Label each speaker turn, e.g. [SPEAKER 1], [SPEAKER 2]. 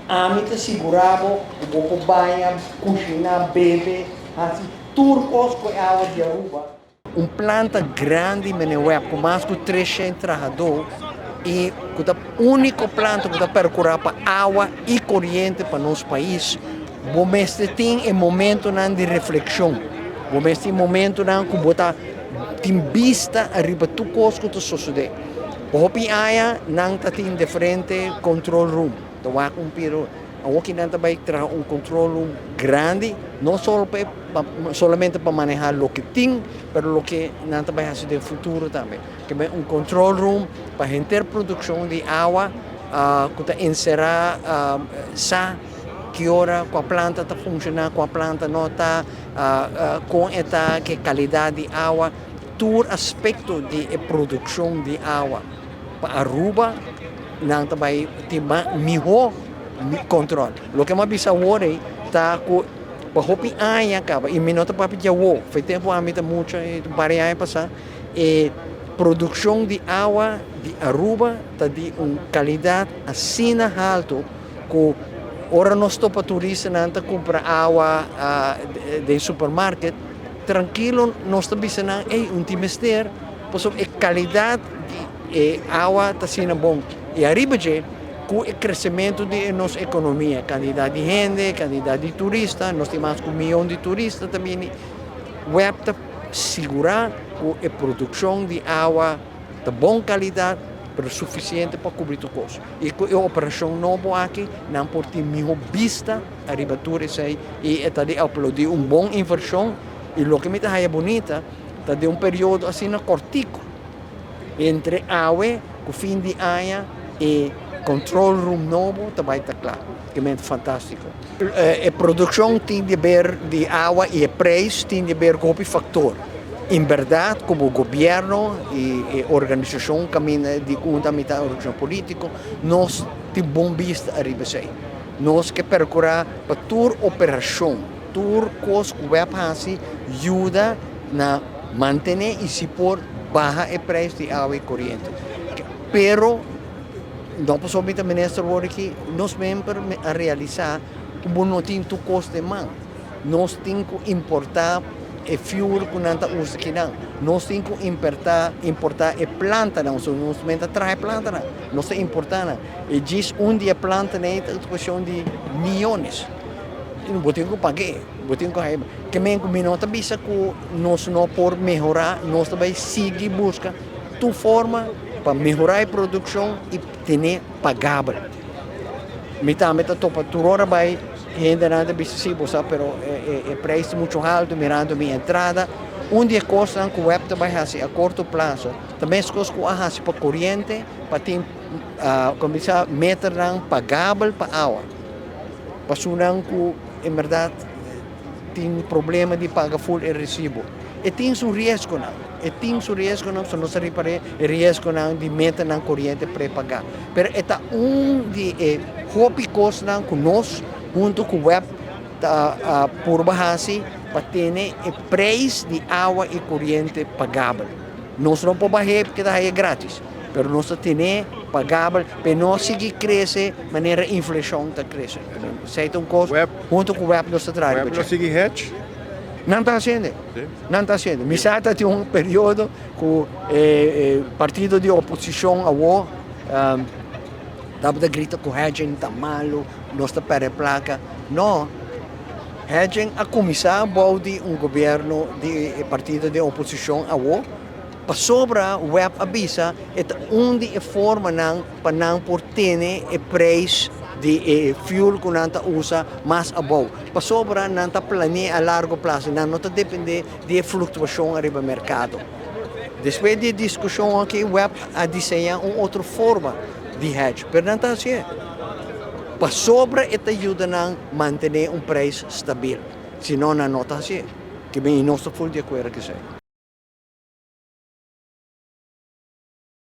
[SPEAKER 1] Amita segurava, o boco banha, cozinhar, bebe, assim, turcos com água de Aruba. Planta grande, com mais de 300 trabalhadores, e a única planta que percorre para água e corrente para nosso país. Mas tem um momento de reflexão, mas tem um momento que botar tem vista arriba tudo coisa que sucede. Hopi aya não tem de frente control room. Então pero aqui não vai ter control room grande, não só solamente para manejar o que tem, mas o que não vai fazer no futuro também. Que é control room para a produção de água, que encerrar que hora com a planta está funcionando, com a planta não está, com a que qualidade de água, todo aspecto de produção de água para Aruba não vai ter melhor controle. O que mais bisa worry tá com para hopi aya acaba e minuto para pedir o foi tempo a mim muito para aí passar e produção de água de Aruba tá de qualidade assim alto que ora nós estou para turista não tá comprar água de supermercado tranquilo nós está pensando trimestre pois a qualidade de água está sendo bom e arriba com o crescimento de nossa economia, quantidade de gente, quantidade de turistas, nós temos mais de 1 milhão de turistas também. O web segurar que a produção de água de boa qualidade, mas suficiente para cobrir tudo isso. E com a operação nova aqui, não pode ter melhor vista a ribatura e está de aplaudir uma boa inversão. E o que me está bonita, está de período assim cortico entre água, o fim de ano e control room novo também está claro, que é fantástico. A produção tem de ver de água e o preço tem de ver com o fator. Em verdade, como o governo e a organização caminha de comunidade organização política, nós temos bom vista a ribeira. Nós que percorrer para toda operação, toda coisa que vai fazer, ajuda a manter e se pôr baixar o preço de água e corrente. Pero não somente o ministro aqui, nós membros a realizar como não tem o custo de mão. Nós temos que importar o fuel que não usa aqui não. Nós temos que importar a planta não, nós somente traz planta não. Nós importamos. E diz dia planta não é questão de milhões. Não vou ter que pagar, vou ter que minuto bisa que nós não por melhorar, nós também seguir busca tu forma para melhorar a produção e ter pagável. Também topa toda vai ainda nada visível, mas o preço é muito alto, mirando minha entrada. Dia coisa que o web vai fazer a curto prazo, também as coisas que fazer para corrente, para ter começar a meter pagável para água. Para que, em verdade, tem problema de pagar full e recibo. E tem seu risco não. E tem seu risco não, se não se repare, o risco não de meter na corrente para pagar. Mas é de hobby coisa não que nós, junto com o web, por base para ter o preço de água e corrente pagável. Nós não podemos baixar porque é grátis, mas nós temos pagável para nós seguir crescer de maneira a inflação está crescendo. Se é uma coisa, junto com o web, nós trabalhamos.
[SPEAKER 2] O web não segue hedge?
[SPEAKER 1] Não está sendo. Não está sendo. Misata tem período que o partido de oposição estava grita que o hedging está malo, nós está para placa. Não. Hedging a começar de governo de partido de oposição para sobre o web avisa é onde a forma para não por ter o preço de fuel que não usa mais abaixo. Para sobre não planeia a largo prazo, não depende de flutuação no mercado. Depois de discussão aqui, o web a desenhar uma outra forma de hedge, mas não está assim. Para sobre esta ajuda a manter preço estável, senão não está assim. Que bem, nós estamos de acordo com isso.